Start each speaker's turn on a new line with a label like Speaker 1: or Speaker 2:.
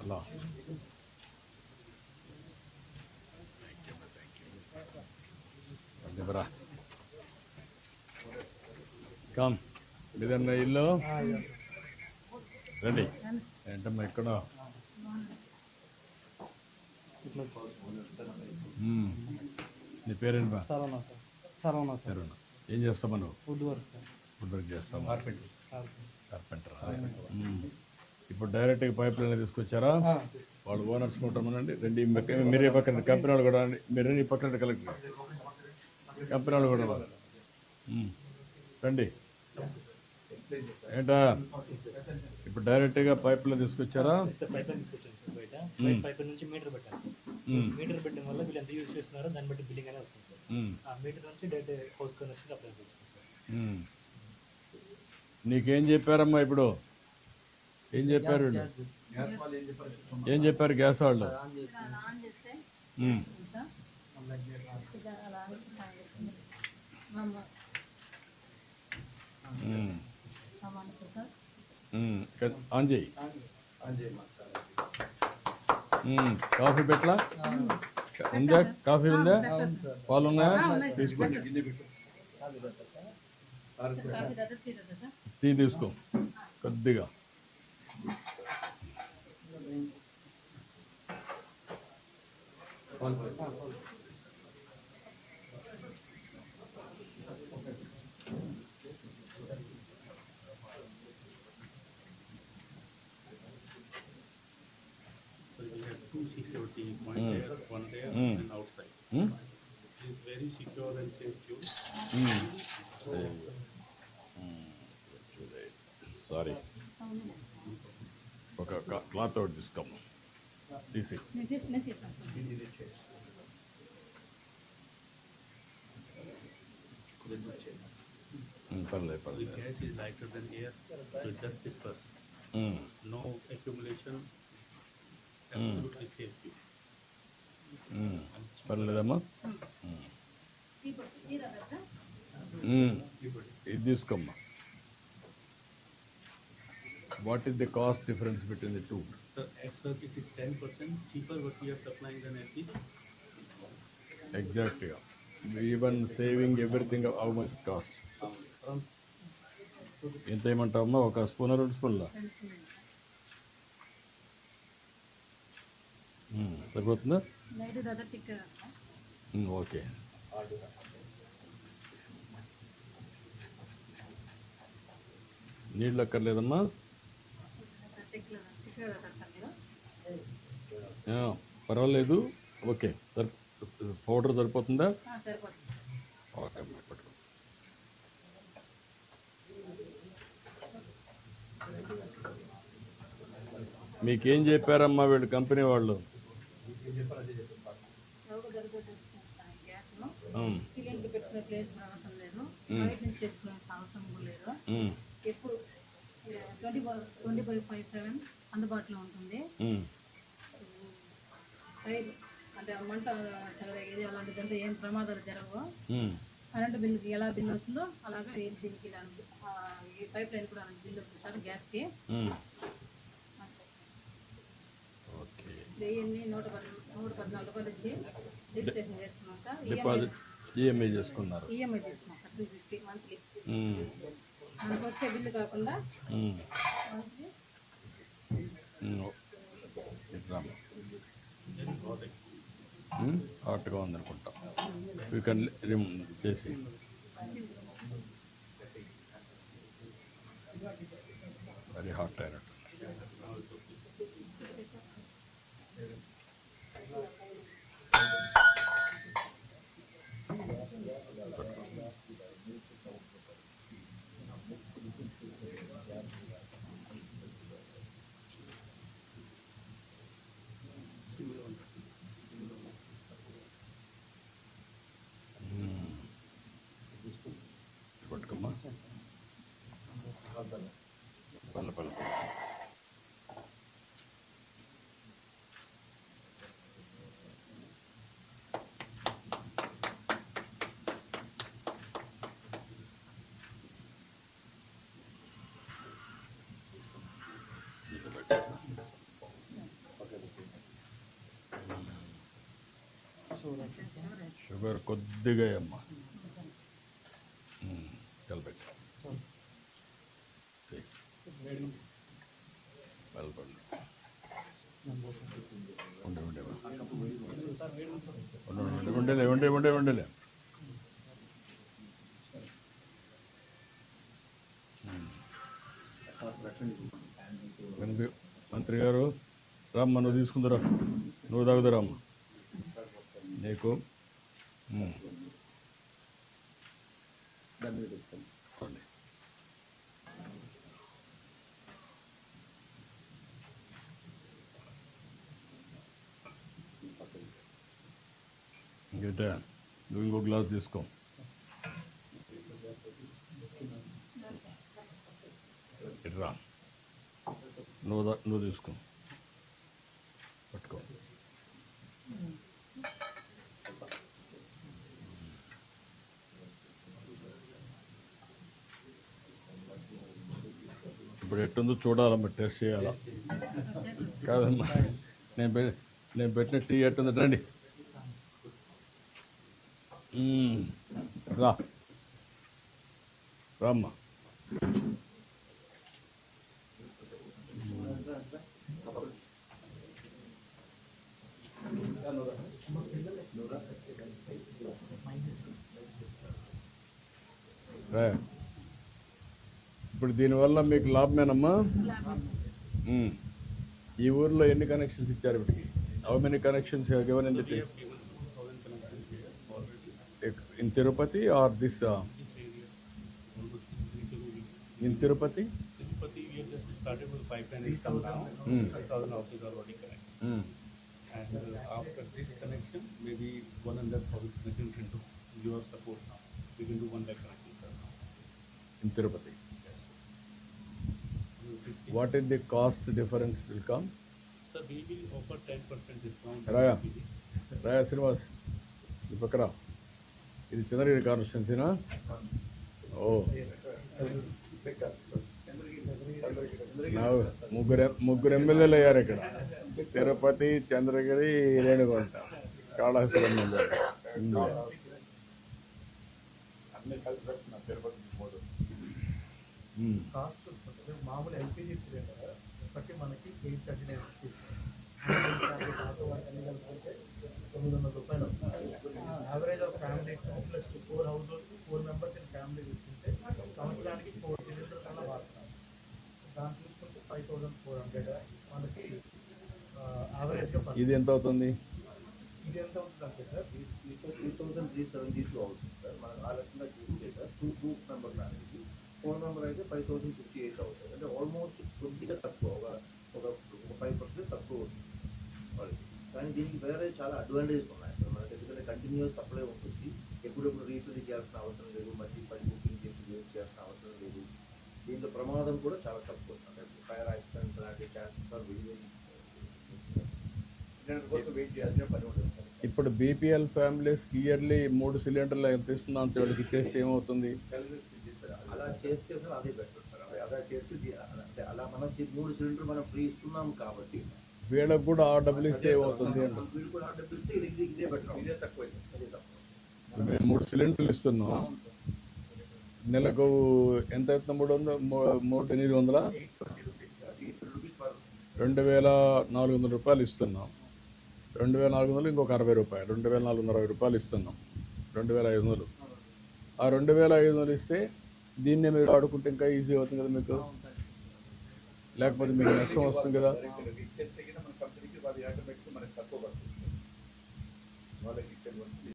Speaker 1: అలా బరా కమ్ ఇదన్న ఇల్లు రండి. ఏంటమ్మా ఇక్కడ నీ పేరేంటి బా? సరేనా. ఏం చేస్తామా నువ్వు? ఫుడ్ వర్క్ చేస్తావు. కార్పెంటర్. ఇప్పుడు డైరెక్ట్గా పైప్ లైన్ తీసుకొచ్చారా? వాళ్ళు ఓనర్స్ ఉంటామనండి. మీరే పక్కన కంపెనీ వాళ్ళు కూడా మీరు ఈ పక్కన కలెక్టర్ కంపెనీ వాళ్ళు కూడా రండి. ఏంటా ఇప్పుడు డైరెక్ట్గా పైప్ లైన్ తీసుకొచ్చారా?
Speaker 2: పైప్ నుంచి మీటర్ పెట్టాలి. మీటర్ పెట్టడం వల్ల వీళ్ళు ఎంత యూజ్ చేస్తున్నారో దాన్ని బట్టి బిల్లింగ్ అనేది వస్తుంది. ఆ మీటర్ నుంచి డైరెక్ట్ హౌస్ కనెక్షన్ అప్లై చేస్తాం.
Speaker 1: నీకేం చెప్పారమ్మా ఇప్పుడు? ఏం చెప్పారు? ఏం చెప్పారు గ్యాస్ వాళ్ళు? ఆన్ చేయి. కాఫీ పెట్టలా? ఉందా? కాఫీ ఉందా? పాలు ఉన్నాయా? తీసుకోండి. టీ తీసుకో కొద్దిగా.
Speaker 3: Two security point there, one there and outside. It is very secure and safe fuel.
Speaker 1: Sorry, ఒక క్లాత్ ఒకటి తీసుకోమ్మా. తీసి పర్లేదు
Speaker 3: The
Speaker 1: పర్లేదు.
Speaker 3: gas is lighter than air, so it does disperse. No accumulation. Absolutely safe fuel.
Speaker 1: పర్లేదమ్మా. ఇది తీసుకోమ్మా. What is the cost difference between the two?
Speaker 3: So as such it is 10% cheaper what we are supplying than LPG.
Speaker 1: Exactly. Even saving everything, how much it costs? ఎంత ఏమంటావమ్మా? ఒక spoon 2 స్పూన్లా సరిపోతుందా? Okay. నీళ్ళు అక్కర్లేదమ్మా? పర్వాలేదు. Okay సరి powder సరిపోతుందా? Okay అమ్మా పట్టుకో. మీకేం చెప్పారమ్మా వీళ్ళు కంపెనీ వాళ్ళు?
Speaker 4: సిలిండర్ పెట్టుకునే ప్లేస్ అవసరం లేదు, బయట నుంచి తెచ్చుకునే అవసరం కూడా లేదు. ఎప్పుడు 24/7 అందుబాటులో ఉంటుంది. అంటే మంట చెలరేగేది అలాంటిదంటే ఏం ప్రమాదాలు జరగవు. కరెంటు బిల్లుకి ఎలా బిల్లు వస్తుందో అలాగే దీనికి ఈ పైప్ లైన్ కూడా బిల్లు వస్తుంది సార్. గ్యాస్కి 1,114 రూపాయలు ఇచ్చి రిజిస్ట్రేషన్ చేసుకున్నాం సార్.
Speaker 1: ఈఎంఐ చేసుకున్నారు.
Speaker 4: ఈఎంఐ తీసుకున్నాం సార్ 250 మంత్లీ. మనకు వచ్చే బిల్లు కాకుండా
Speaker 1: హాట్గా ఉందనుకుంటా. యూ కెన్ రిమూవ్ చేసి వెరీ హాట్ అయినట్టు. పట్టుకోమ్మా. పల్ల పల్ల షుగర్ కొద్దిగా అమ్మా కలిపెట్టి ఉండలే మంత్రి గారు రామ్మ నువ్వు తీసుకుందరా, నువ్వు తాగుదరామ్మ నీకు ఇంకేటా నువ్వు ఇంకో గ్లాస్ తీసుకో. ఇట్రా నువ్వు తీసుకో, పట్టుకో. ఇప్పుడు ఎట్టుందో చూడాలమ్మా, టెస్ట్ చేయాలా కాదమ్మా. నేను పెట్టిన టీ ఎట్టుందో రండి రామ్మా. ఇప్పుడు దీనివల్ల మీకు లాభమేనమ్మా. ఈ ఊర్లో ఎన్ని కనెక్షన్స్ ఇచ్చారు ఇప్పటికి? How many connections given in the in Tirupati or this in Tirupati?
Speaker 3: Tirupati, we have just started with pipeline system now. 5,000 houses are already connected. And after this connection, maybe 100,000 connections into your support now. We can do 1 lakh connections.
Speaker 1: In Tirupati. What is the cost difference will come?
Speaker 3: Sir, we will offer 10% discount.
Speaker 1: Raya Srinivas, ఈ పక్కన ఇది చంద్రగిరి కాన్స్టిట్యున్సీనా? ఓ ముగ్గురు ఎమ్మెల్యేలు అయ్యారు ఇక్కడ, Tirupati, Chandragiri, Renigunta, Kalahasti MLA.
Speaker 2: మామూలు LPG cylinder బట్టి మనకి 839 ₹900. Average of family plus 4 house 4 members in family తీసుకుంటే సంవత్సరానికి 4 సిలిండర్స్ అలా వాడుతున్నాం. దాన్ని చూసుకుంటే 5,400 మనకి యావరేజ్గా.
Speaker 1: ఇది ఎంత అవుతుంది?
Speaker 2: ఇది ఎంత అవుతుంది అంటే సార్
Speaker 5: 3,372 అవుతుంది సార్. మనకు ఆ లక్షణంగా చూస్తే సార్ 2 గ్రూప్ మెంబర్ అనేది 4 మెంబర్ అయితే 5,058 అవుతుంది. అంటే ఆల్మోస్ట్ కొద్దిగా తక్కువ, ఒక 5% తక్కువ అవుతుంది వాళ్ళకి. కానీ దీనికి వేరే చాలా అడ్వాంటేజెస్ ఉన్నాయి సార్. మనకి ఎందుకంటే కంటిన్యూస్ సప్లై ఉంటుంది, ఎప్పుడెప్పుడు రీఫిల్ చేయాల్సిన అవసరం లేదు, మళ్ళీ బుకింగ్ చేసి యూజ్ చేయాల్సిన అవసరం లేదు. దీంట్లో ప్రమాదం కూడా చాలా తక్కువ ఉంటుంది. ఫైర్ యాక్సిడెంట్ లాంటి ఛాన్సెస్ వెయిట్ చేయాల్సిన పని ఉంటుంది సార్.
Speaker 1: ఇప్పుడు బీపీఎల్ ఫ్యామిలీస్ ఇయర్లీ 3 సిలిండర్లు ఎంత ఇస్తున్నా అంతే వాళ్ళకి ఇచ్చేస్తే ఏమవుతుంది?
Speaker 5: అలా చేస్తే సార్ అదే బెటర్ సార్. అలా చేస్తే అలా మనం 3 సిలిండర్ మనం ఫ్రీ ఇస్తున్నాం కాబట్టి
Speaker 1: వీళ్ళకి కూడా ఆ డబ్బులు ఇస్తే ఏమవుతుంది అంటే
Speaker 5: వీళ్ళు కూడా ఆ డబ్బులు ఇస్తే ఇదే బెటర్, ఇదే తక్కువ.
Speaker 1: మేము 3 సిలిండర్లు ఇస్తున్నాం, నెలకు ఎంత అవుతుంది? 3,800 ₹2,400 ఇస్తున్నాం. 2,400 ఇంకొక ₹60, ₹2,460 ఇస్తున్నాం. 2,500. ఆ 2,500 ఇస్తే దీన్నే మీరు వాడుకుంటే ఇంకా ఈజీ అవుతుంది కదా మీకు, లేకపోతే మీకు నష్టం వస్తుంది కదా.
Speaker 5: మన కంపెనీకి వాళ్ళు ఆటోమేటిక్గా మనకి తక్కువ పడుతుంది వాళ్ళకి ఇచ్చే